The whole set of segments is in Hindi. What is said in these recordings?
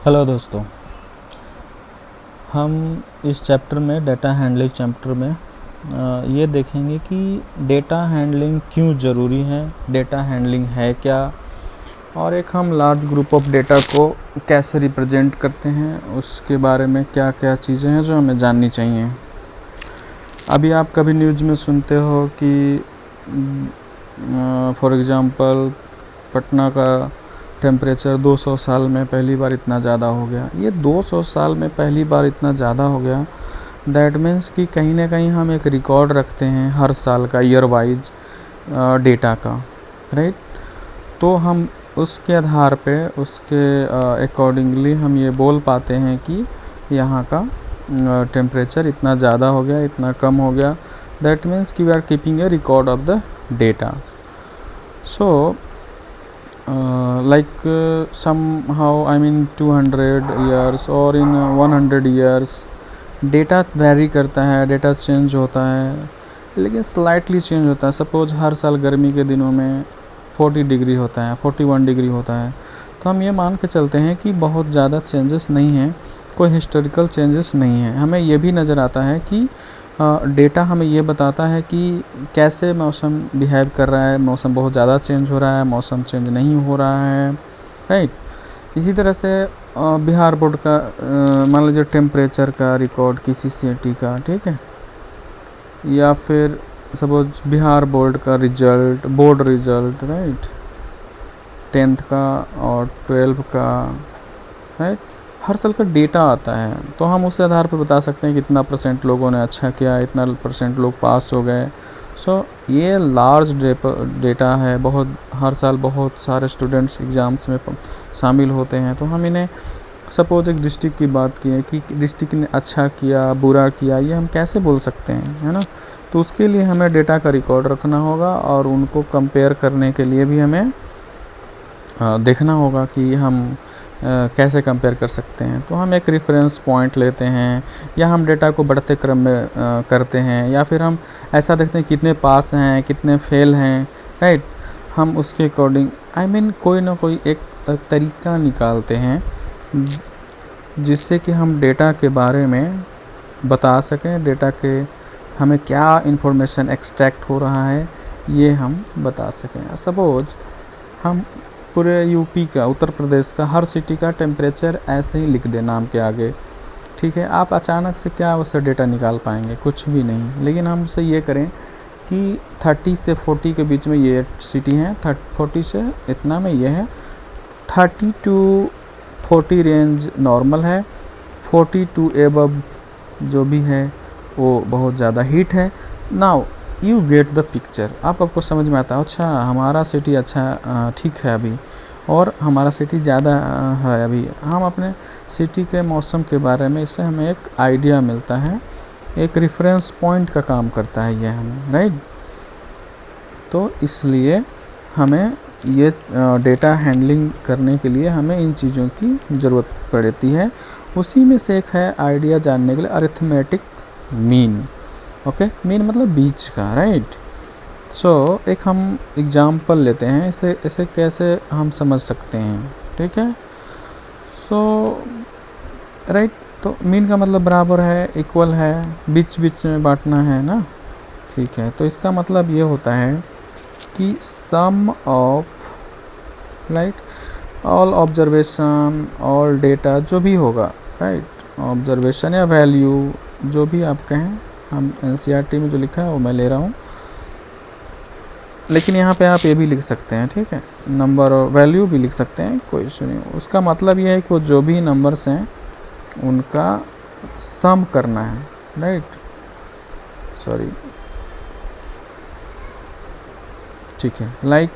हेलो दोस्तों, हम इस चैप्टर में डेटा हैंडलिंग चैप्टर में ये देखेंगे कि डेटा हैंडलिंग क्यों ज़रूरी है, डेटा हैंडलिंग है क्या, और एक हम लार्ज ग्रुप ऑफ डेटा को कैसे रिप्रेजेंट करते हैं, उसके बारे में क्या क्या चीज़ें हैं जो हमें जाननी चाहिए। अभी आप कभी न्यूज़ में सुनते हो कि फॉर एग्ज़ाम्पल पटना का टेम्परेचर 200 साल में पहली बार इतना ज़्यादा हो गया। ये 200 साल में पहली बार इतना ज़्यादा हो गया, दैट मीन्स कि कहीं ना कहीं हम एक रिकॉर्ड रखते हैं हर साल का, ईयर वाइज डेटा का, राइट। तो हम उसके आधार पे, उसके अकॉर्डिंगली हम ये बोल पाते हैं कि यहाँ का टेम्परेचर इतना ज़्यादा हो गया, इतना कम हो गया। दैट मीन्स कि we are keeping a record of the data. So somehow I mean 200 years or in 100 years data very करता है, डेटा चेंज होता है, लेकिन स्लाइटली चेंज होता है। सपोज हर साल गर्मी के दिनों में 40 डिग्री होता है, 41 डिग्री होता है, तो हम ये मान के चलते हैं कि बहुत ज़्यादा चेंजेस नहीं हैं, कोई हिस्टोरिकल चेंजेस नहीं है। हमें ये भी नज़र आता है कि डेटा हमें ये बताता है कि कैसे मौसम बिहेव कर रहा है, मौसम बहुत ज़्यादा चेंज हो रहा है, मौसम चेंज नहीं हो रहा है, राइट। इसी तरह से बिहार बोर्ड का मान लीजिए टेम्परेचर का रिकॉर्ड किसी सिटी का, ठीक है, या फिर सपोज बिहार बोर्ड का result, board result, right, 10th का और 12th का, राइट, हर साल का डेटा आता है। तो हम उस आधार पर बता सकते हैं कितना % लोगों ने अच्छा किया, इतना % लोग पास हो गए। ये लार्ज डेटा है, बहुत हर साल बहुत सारे स्टूडेंट्स एग्ज़ाम्स में शामिल होते हैं। तो हम इन्हें सपोज एक डिस्ट्रिक्ट की बात की है कि डिस्ट्रिक्ट ने अच्छा किया, बुरा किया, ये हम कैसे बोल सकते हैं, है ना। तो उसके लिए हमें डेटा का रिकॉर्ड रखना होगा और उनको कंपेयर करने के लिए भी हमें देखना होगा कि हम कैसे कंपेयर कर सकते हैं। तो हम एक रेफरेंस पॉइंट लेते हैं, या हम डेटा को बढ़ते क्रम में करते हैं, या फिर हम ऐसा देखते हैं कितने पास हैं, कितने फेल हैं, राइट। हम उसके अकॉर्डिंग कोई ना कोई एक तरीका निकालते हैं जिससे कि हम डेटा के बारे में बता सकें, डेटा के हमें क्या इन्फॉर्मेशन एक्सट्रैक्ट हो रहा है ये हम बता सकें। सपोज हम पूरे यूपी का, उत्तर प्रदेश का हर सिटी का टेम्परेचर ऐसे ही लिख दें नाम के आगे, ठीक है, आप अचानक से क्या उससे डेटा निकाल पाएंगे, कुछ भी नहीं। लेकिन हम उससे ये करें कि 30 से 40 के बीच में ये सिटी हैं, 40 से इतना में ये है, 30 to 40 रेंज नॉर्मल है, 40 to एबव जो भी है वो बहुत ज़्यादा हीट है। Now you get the picture, आपको समझ में आता है, अच्छा हमारा सिटी अच्छा ठीक है अभी, और हमारा सिटी ज़्यादा है अभी। हम अपने सिटी के मौसम के बारे में, इससे हमें एक आइडिया मिलता है, एक रेफरेंस पॉइंट का काम करता है ये हमें, राइट। तो इसलिए हमें ये डेटा हैंडलिंग करने के लिए हमें इन चीज़ों की ज़रूरत पड़ती है। उसी में से एक है आइडिया जानने के लिए अरिथमेटिक मीन। ओके, मीन मतलब बीच का, राइट। एक हम एग्जाम्पल लेते हैं, इसे कैसे हम समझ सकते हैं, ठीक है। राइट, तो मीन का मतलब बराबर है, इक्वल है, बीच बीच में बांटना है ना, ठीक है। तो इसका मतलब ये होता है कि sum of, right, all observation, all data जो भी होगा, राइट, ऑब्जर्वेशन या वैल्यू जो भी आप कहें, हम NCERT में जो लिखा है वो मैं ले रहा हूँ, लेकिन यहाँ पे आप ये भी लिख सकते हैं, ठीक है, नंबर और वैल्यू भी लिख सकते हैं, कोई इशू नहीं। उसका मतलब ये है कि वो जो भी नंबर्स हैं उनका सम करना है, राइट, सॉरी, ठीक है। लाइक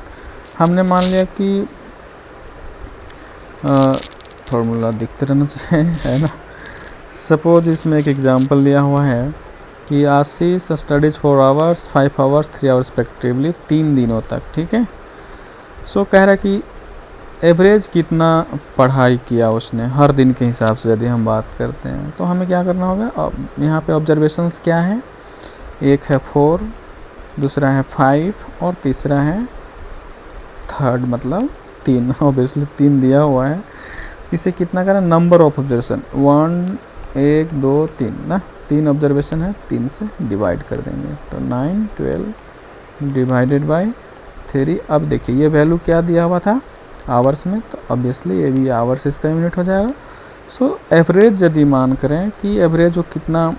हमने मान लिया कि फॉर्मूला दिखते रहना चाहिए, है ना। सपोज इसमें एक एग्जांपल लिया हुआ है कि Ashish studies 4 hours, 5 hours, 3 hours respectively 3 दिनों तक, ठीक है। कह रहा है कि एवरेज कितना पढ़ाई किया उसने हर दिन के हिसाब से यदि हम बात करते हैं, तो हमें क्या करना होगा। अब यहाँ पे ऑब्जर्वेशंस क्या है, एक है 4, दूसरा है 5 और तीसरा है 3rd, मतलब 3, ऑब्वियसली 3 दिया हुआ है, इसे कितना करें, नंबर ऑफ ऑब्जर्वेशन, 1 1 2 3 ना, 3 ऑब्जर्वेशन है, 3 से डिवाइड कर देंगे तो 9 12 डिवाइडेड बाय 3। अब देखिए ये वैल्यू क्या दिया हुआ था आवर्स में, तो ऑब्वियसली ये भी आवर्स इसका यूनिट हो जाएगा। सो एवरेज यदि मान करें कि एवरेज वो कितना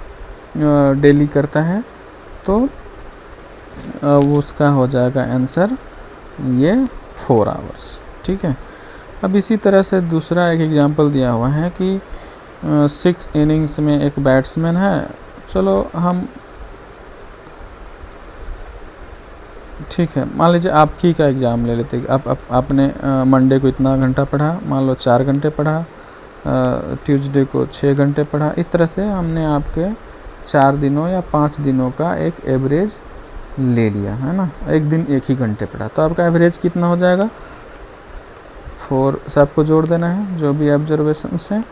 डेली करता है, तो वो उसका हो जाएगा आंसर ये 4 आवर्स। ठीक है। अब इसी तरह से दूसरा एक एग्जांपल दिया हुआ है कि 6 इनिंग्स में एक बैट्समैन है। चलो हम, ठीक है, मान लीजिए आप ही का एग्ज़ाम ले लेते। आपने मंडे को इतना घंटा पढ़ा, मान लो 4 घंटे पढ़ा, ट्यूसडे को 6 घंटे पढ़ा। इस तरह से हमने आपके 4 दिनों या 5 दिनों का एक एवरेज ले लिया है ना। एक दिन 1 ही घंटे पढ़ा, तो आपका एवरेज कितना हो जाएगा, 4 सबको जोड़ देना है जो भी ऑब्जर्वेशन है,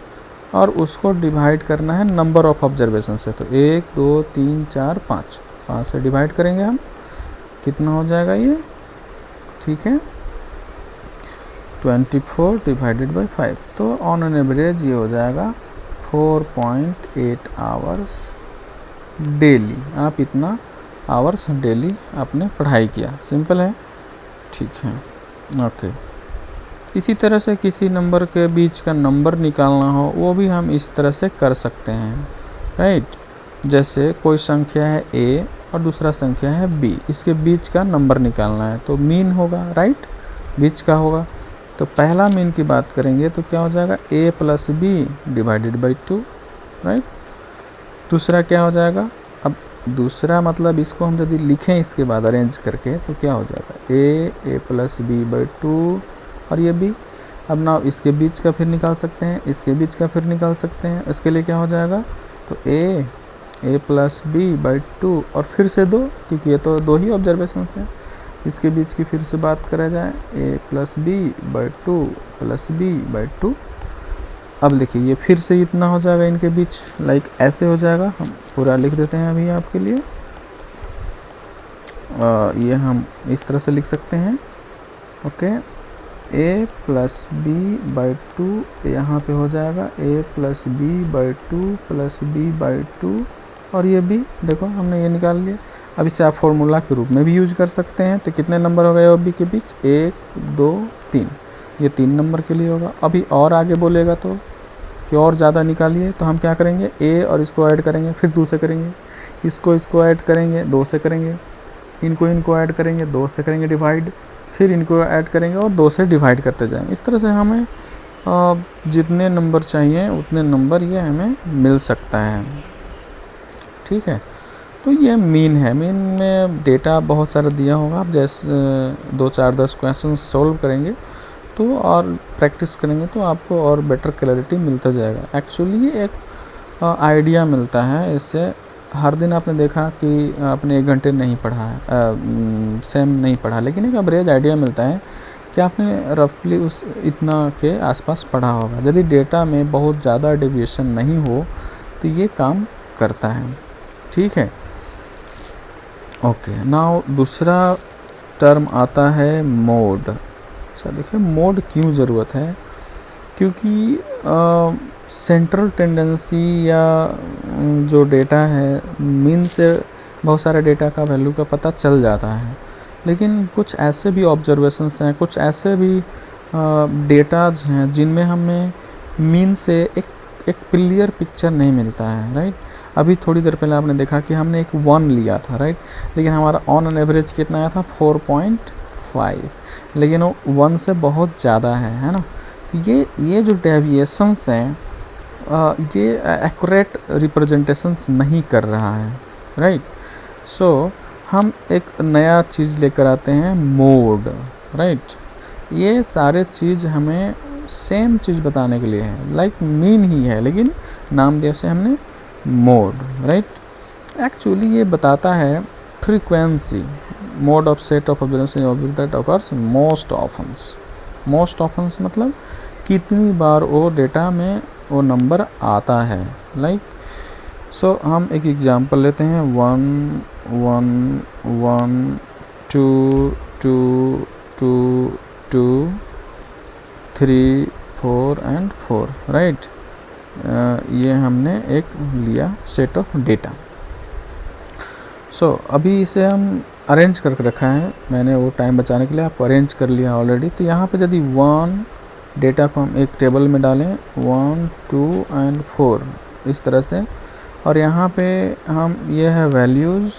और उसको डिवाइड करना है नंबर ऑफ ऑब्जर्वेशन से। तो 1 2 3 4 5 से डिवाइड करेंगे हम, कितना हो जाएगा ये, ठीक है, 24 डिवाइडेड बाई 5। तो ऑन एन एवरेज ये हो जाएगा 4.8 आवर्स डेली। आप इतना आवर्स डेली आपने पढ़ाई किया, सिंपल है, ठीक है, ओके। इसी तरह से किसी नंबर के बीच का नंबर निकालना हो, वो भी हम इस तरह से कर सकते हैं, राइट। जैसे कोई संख्या है a और दूसरा संख्या है b, इसके बीच का नंबर निकालना है तो मीन होगा, राइट, बीच का होगा। तो पहला मीन की बात करेंगे तो क्या हो जाएगा, a plus B divided by 2, right. दूसरा क्या हो जाएगा, अब दूसरा मतलब इसको हम यदि लिखें इसके बाद अरेंज करके तो क्या हो जाएगा, a प्लस बी बाई 2 और ये b। अब ना इसके बीच का फिर निकाल सकते हैं, इसके बीच का फिर निकाल सकते हैं। इसके लिए क्या हो जाएगा, तो a प्लस बी बाई 2 और फिर से 2, क्योंकि ये तो 2 ही ऑब्जर्वेशन हैं। इसके बीच की फिर से बात करा जाए, a plus B by 2 plus B by 2। अब देखिए ये फिर से इतना हो जाएगा इनके बीच, लाइक ऐसे हो जाएगा। हम पूरा लिख देते हैं अभी आपके लिए, ये हम इस तरह से लिख सकते हैं, okay. a plus B by 2 यहाँ पे हो जाएगा a plus B by 2 plus B by 2 और ये भी देखो हमने ये निकाल लिया। अब इसे आप फॉर्मूला के रूप में भी यूज कर सकते हैं। तो कितने नंबर हो गए और बी के बीच, 1 2 3, ये 3 नंबर के लिए होगा। अभी और आगे बोलेगा तो कि और ज़्यादा निकालिए, तो हम क्या करेंगे, a और इसको ऐड करेंगे, फिर 2 से करेंगे, इसको ऐड करेंगे, 2 से करेंगे, इनको ऐड करेंगे, 2 से करेंगे डिवाइड, फिर इनको ऐड करेंगे और 2 से डिवाइड करते जाएंगे। इस तरह से हमें जितने नंबर चाहिए उतने नंबर ये हमें मिल सकता है, ठीक है। तो ये मीन है। मीन में डेटा बहुत सारा दिया होगा, आप जैसे 2 4 10 क्वेश्चन सॉल्व करेंगे तो और प्रैक्टिस करेंगे तो आपको और बेटर क्लैरिटी मिलता जाएगा। एक्चुअली ये एक आइडिया मिलता है इससे। हर दिन आपने देखा कि आपने 1 घंटे नहीं पढ़ा है, सेम नहीं पढ़ा, लेकिन एक एवरेज आइडिया मिलता है कि आपने रफली उस इतना के आसपास पढ़ा होगा। यदि डेटा में बहुत ज़्यादा डेविएशन नहीं हो तो ये काम करता है, ठीक है, ओके। नाउ दूसरा टर्म आता है मोड। अच्छा देखिए, मोड क्यों ज़रूरत है, क्योंकि सेंट्रल टेंडेंसी या जो डेटा है, मीन से बहुत सारे डेटा का वैल्यू का पता चल जाता है, लेकिन कुछ ऐसे भी ऑब्जर्वेशंस हैं, कुछ ऐसे भी डेटाज हैं जिनमें हमें मीन से एक क्लियर पिक्चर नहीं मिलता है, राइट। अभी थोड़ी देर पहले आपने देखा कि हमने एक 1 लिया था, राइट, लेकिन हमारा ऑन एन एवरेज कितना आया था, 4.5, लेकिन वो 1 से बहुत ज़्यादा है ना। तो ये जो डेविएशंस हैं ये एक्यूरेट रिप्रेजेंटेशंस नहीं कर रहा है, राइट। सो हम एक नया चीज़ लेकर आते हैं, मोड, राइट। ये सारे चीज़ हमें सेम चीज़ बताने के लिए है, लाइक मीन ही है, लेकिन नाम दिया से हमने मोड, राइट। एक्चुअली ये बताता है frequency, mode of set of observation that occurs most offence मतलब कितनी बार वो डेटा में वो नंबर आता है, लाइक। सो हम एक एग्जांपल लेते हैं, 1 1 1 2 2 2 2 3 4 एंड 4, राइट। ये हमने एक लिया सेट ऑफ डेटा। सो अभी इसे हम अरेंज करके रखा है, मैंने वो टाइम बचाने के लिए आपको अरेंज कर लिया ऑलरेडी। तो यहाँ पे यदि 1 डेटा को हम एक टेबल में डालें 1 2 एंड 4 इस तरह से, और यहाँ पे हम ये है वैल्यूज़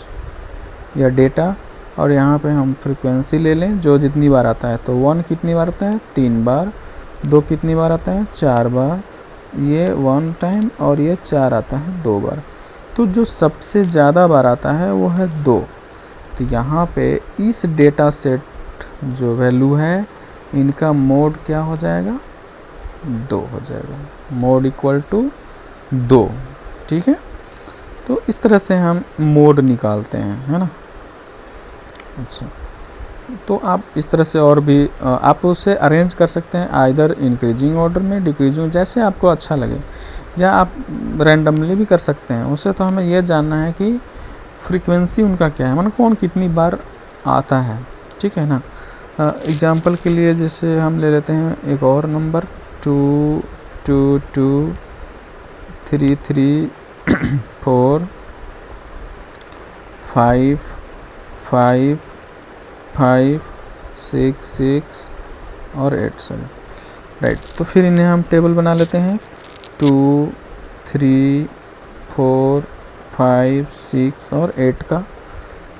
या डेटा, और यहाँ पे हम फ्रीक्वेंसी ले लें जो जितनी बार आता है। तो 1 कितनी बार आता है 3 बार, 2 कितनी बार आता है 4 बार, ये 1 टाइम, और ये 4 आता है 2 बार। तो जो सबसे ज़्यादा बार आता है वो है 2। तो यहाँ पे इस डेटा सेट जो वैल्यू है इनका मोड क्या हो जाएगा 2 हो जाएगा, मोड इक्वल टू 2, ठीक है। तो इस तरह से हम मोड निकालते हैं, है ना। अच्छा, तो आप इस तरह से और भी आप उसे अरेंज कर सकते हैं आइदर इंक्रीजिंग ऑर्डर में, डिक्रीजिंग, जैसे आपको अच्छा लगे, या आप रैंडमली भी कर सकते हैं। उससे तो हमें यह जानना है कि फ्रीक्वेंसी उनका क्या है, मतलब कौन कितनी बार आता है, ठीक है ना। एग्जांपल के लिए जैसे हम ले लेते हैं एक और नंबर 2 2 2 3 3 4 5 5 5 6 6 और 8 7, राइट। तो फिर इन्हें हम टेबल बना लेते हैं 2 3 4 5 6 और 8 का।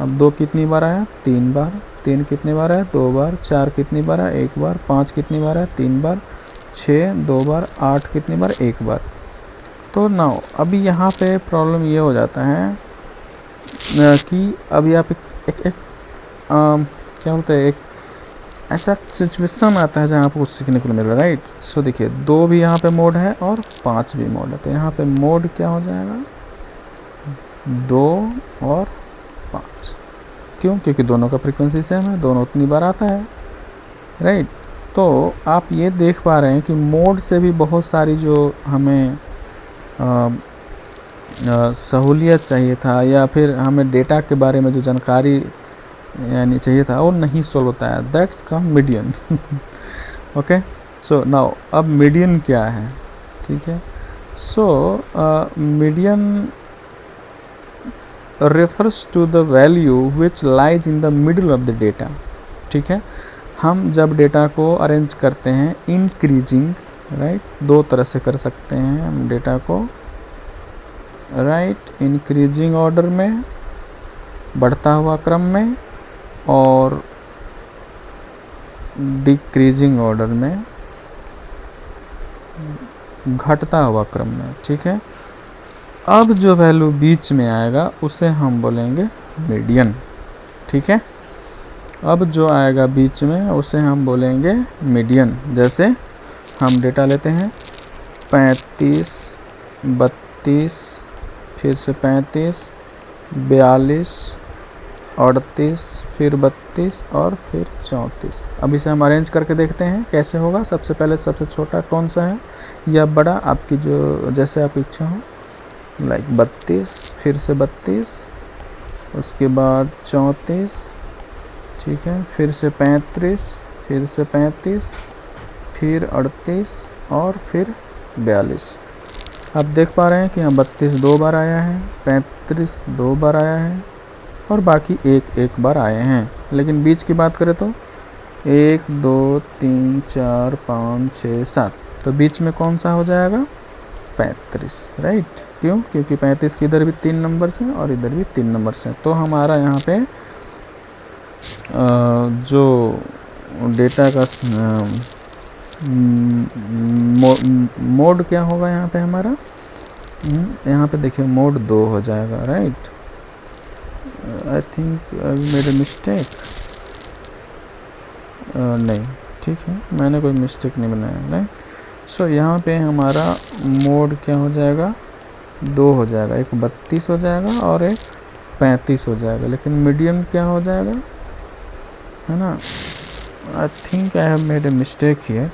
अब 2 कितनी बार आया 3 बार, 3 कितनी बार आया 2 बार, 4 कितनी बार आया 1 बार, 5 कितनी बार आया 3 बार, 6 2 बार, 8 कितनी बार 1 बार। तो नाउ अभी यहाँ पे प्रॉब्लम ये हो जाता है कि अभी आप एक क्या बोलते हैं, एक ऐसा सिचुएशन आता है जहाँ आपको कुछ सीखने को मिल रहा है, राइट। सो देखिए 2 भी यहाँ पे मोड है और 5 भी मोड है। तो यहाँ पे मोड क्या हो जाएगा 2 और 5, क्यों, क्योंकि दोनों का फ्रीक्वेंसी सेम है, दोनों उतनी बार आता है, राइट। तो आप ये देख पा रहे हैं कि मोड से भी बहुत सारी जो हमें सहूलियत चाहिए था, या फिर हमें डेटा के बारे में जो जानकारी यानी चाहिए था, वो नहीं सोल्व होता है। That's come median. Okay, so now अब मीडियन क्या है, ठीक है। So median refers to the value which lies in the middle of the data, ठीक है। हम जब डेटा को अरेंज करते हैं इंक्रीजिंग, राइट, 2 तरह से कर सकते हैं हम डेटा को, राइट, इंक्रीजिंग ऑर्डर में, बढ़ता हुआ क्रम में, और डिक्रीजिंग ऑर्डर में, घटता हुआ क्रम में, ठीक है। अब जो वैल्यू बीच में आएगा उसे हम बोलेंगे मीडियन, ठीक है। अब जो आएगा बीच में उसे हम बोलेंगे मीडियन। जैसे हम डेटा लेते हैं 35 32 फिर से 35 42 38 फिर 32 और फिर 34। अब इसे हम अरेंज करके देखते हैं कैसे होगा। सबसे पहले सबसे छोटा कौन सा है या बड़ा, आपकी जो जैसे आपकी इच्छा हो, लाइक 32 फिर से 32, उसके बाद 34, ठीक है, फिर से 35 फिर से 35 फिर 38 और फिर 42। आप देख पा रहे हैं कि यहाँ 32 2 बार आया है, 35 2 बार आया है, और बाकी एक बार आए हैं। लेकिन बीच की बात करें तो 1 2 3 4 5 6 7, तो बीच में कौन सा हो जाएगा 35, राइट। क्यों, क्योंकि 35 के इधर भी 3 नंबर हैं और इधर भी 3 नंबर हैं। तो हमारा यहाँ पे जो डेटा का मोड क्या होगा यहाँ पे हमारा, यहाँ पे देखिए मोड 2 हो जाएगा, right. I think I made a mistake, नहीं, ठीक है, मैंने कोई मिस्टेक नहीं बनाया, राइट। सो यहाँ पे हमारा मोड क्या हो जाएगा 2 हो जाएगा, एक 32 हो जाएगा और एक 35 हो जाएगा। लेकिन मीडियम क्या हो जाएगा, है ना। I think I have made a mistake here,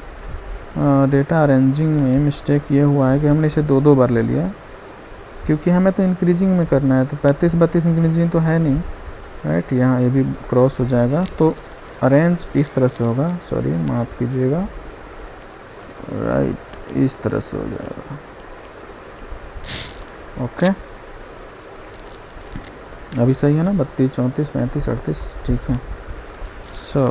data arranging में मिस्टेक ये हुआ है कि हमने इसे 2 बार ले लिया, क्योंकि हमें तो इंक्रीजिंग में करना है। तो 35 32 इंक्रीजिंग तो है नहीं, राइट। यहाँ ये भी क्रॉस हो जाएगा। तो अरेंज इस तरह से होगा, सॉरी माफ़ कीजिएगा, राइट, इस तरह से हो जाएगा। ओके, अभी सही है ना? 32, 34, 35, 38, ठीक है। सो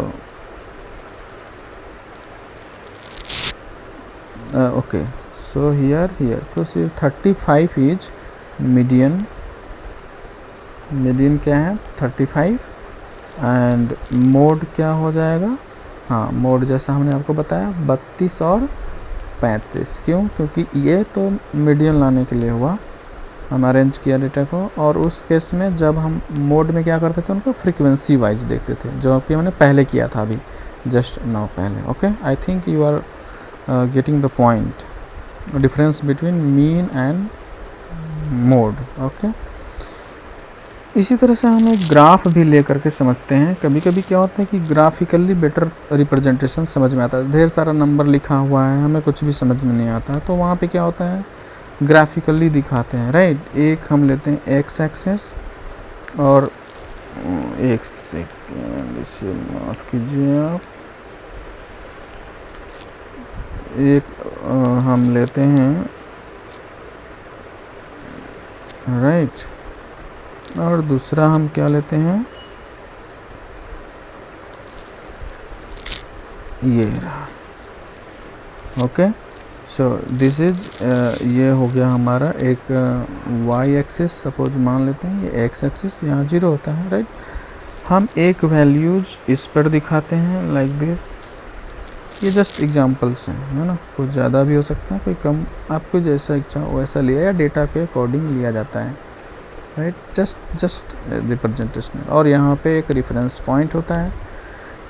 ओके, सो हियर तो सिर्फ 35 इज मीडियन क्या है? 35। एंड मोड क्या हो जाएगा? हाँ, मोड जैसा हमने आपको बताया 32 और 35। क्यों? क्योंकि ये तो मीडियन लाने के लिए हुआ, हम अरेंज किया डेटा को। और उस केस में जब हम मोड में क्या करते थे, उनको फ्रीक्वेंसी वाइज देखते थे, जो कि मैंने पहले किया था अभी जस्ट नाउ पहले। Okay, I think you are getting the point, difference between mean and mode. Okay, इसी तरह से हम एक ग्राफ भी ले करके समझते हैं। कभी कभी क्या होता है कि ग्राफिकली बेटर रिप्रेजेंटेशन समझ में आता है। ढेर सारा नंबर लिखा हुआ है, हमें कुछ भी समझ में नहीं आता, तो वहाँ पे क्या होता है, ग्राफिकली दिखाते हैं। राइट, एक हम लेते हैं एक्स एक्सेस, और एक सेकेंड, इसे माफ़ कीजिए आप, एक हम लेते हैं राइट, और दूसरा हम क्या लेते हैं, ये रहा। ओके, सो दिस इज ये हो गया हमारा एक वाई एक्सिस। सपोज मान लेते हैं ये एक्स एक्सिस, यहाँ 0 होता है। राइट, हम एक वैल्यूज इस पर दिखाते हैं लाइक दिस। ये जस्ट एग्जांपल्स हैं, है ना? कुछ ज़्यादा भी हो सकता है, कोई कम, आपको जैसा इच्छा हो वैसा लिया, या डेटा के अकॉर्डिंग लिया जाता है। Right, just representation. और यहाँ पे एक रेफरेंस पॉइंट होता है,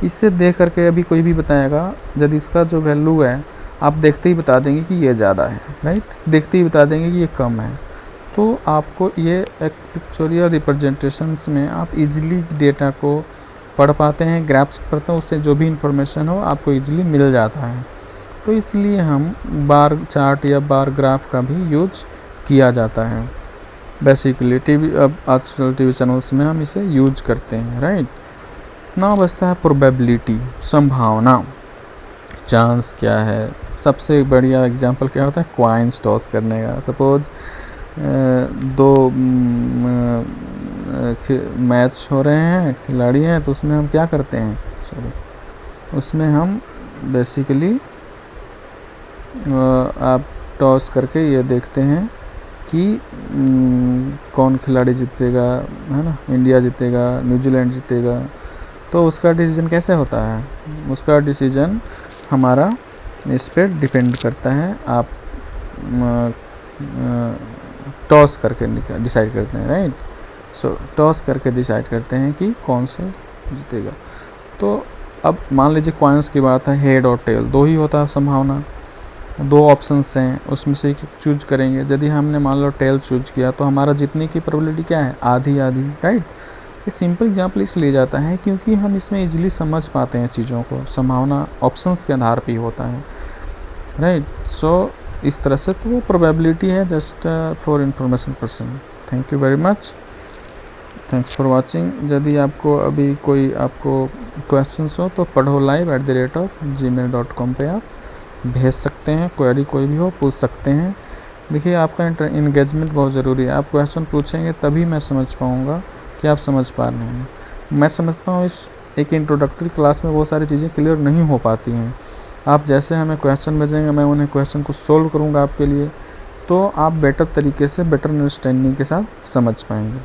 इससे देख करके अभी कोई भी बताएगा, यदि इसका जो वैल्यू है आप देखते ही बता देंगे कि ये ज़्यादा है। राइट, देखते ही बता देंगे कि ये कम है। तो आपको ये एक पिक्चोरियल रिप्रेजेंटेशंस में आप इजीली डेटा को पढ़ पाते हैं, ग्राफ्स करते हैं, उससे जो भी इंफॉर्मेशन हो आपको इजीली मिल जाता है। तो इसलिए हम बार चार्ट या बार ग्राफ का भी यूज किया जाता है बेसिकली। टीवी, अब आजकल टीवी चैनल्स में हम इसे यूज करते हैं। राइट, ना बचता है प्रोबेबिलिटी, संभावना, चांस क्या है। सबसे बढ़िया एग्जांपल क्या होता है, कॉइन्स टॉस करने का। सपोज दो मैच हो रहे हैं, खिलाड़ी हैं, तो उसमें हम क्या करते हैं, उसमें हम बेसिकली आप टॉस करके ये देखते हैं कि कौन खिलाड़ी जीतेगा, है ना? इंडिया जीतेगा, न्यूजीलैंड जीतेगा। तो उसका डिसीजन कैसे होता है, उसका डिसीजन हमारा इस पर डिपेंड करता है। आप टॉस करके डिसाइड करते हैं। राइट, सो टॉस करके डिसाइड करते हैं कि कौन से जीतेगा। तो अब मान लीजिए कॉइन्स की बात है, हेड और टेल, दो ही होता है संभावना, दो ऑप्शंस हैं, उसमें से एक चूज करेंगे। यदि हमने मान लो टेल चूज किया तो हमारा जीतने की प्रोबेबिलिटी क्या है, आधी आधी। राइट, ये सिंपल एग्जाम्पल इसलिए जाता है क्योंकि हम इसमें इजीली समझ पाते हैं चीज़ों को, संभावना ऑप्शंस के आधार पे ही होता है। राइट, सो इस तरह से तो वो प्रोबेबिलिटी है, just for information person. Thank you very much, thanks for watching. यदि आपको अभी कोई आपको क्वेश्चंस हो तो padhollive@gmail.com पे आप भेज सकते हैं। क्वेरी कोई भी हो पूछ सकते हैं। देखिए, आपका इंगेजमेंट बहुत ज़रूरी है। आप क्वेश्चन पूछेंगे तभी मैं समझ पाऊँगा कि आप समझ पा रहे हैं। मैं समझता हूँ इस एक इंट्रोडक्टरी क्लास में बहुत सारी चीज़ें क्लियर नहीं हो पाती हैं। आप जैसे हमें क्वेश्चन भेजेंगे, मैं उन्हें क्वेश्चन को सोल्व करूँगा आपके लिए, तो आप बेटर तरीके से, बेटर अंडरस्टैंडिंग के साथ समझ पाएंगे।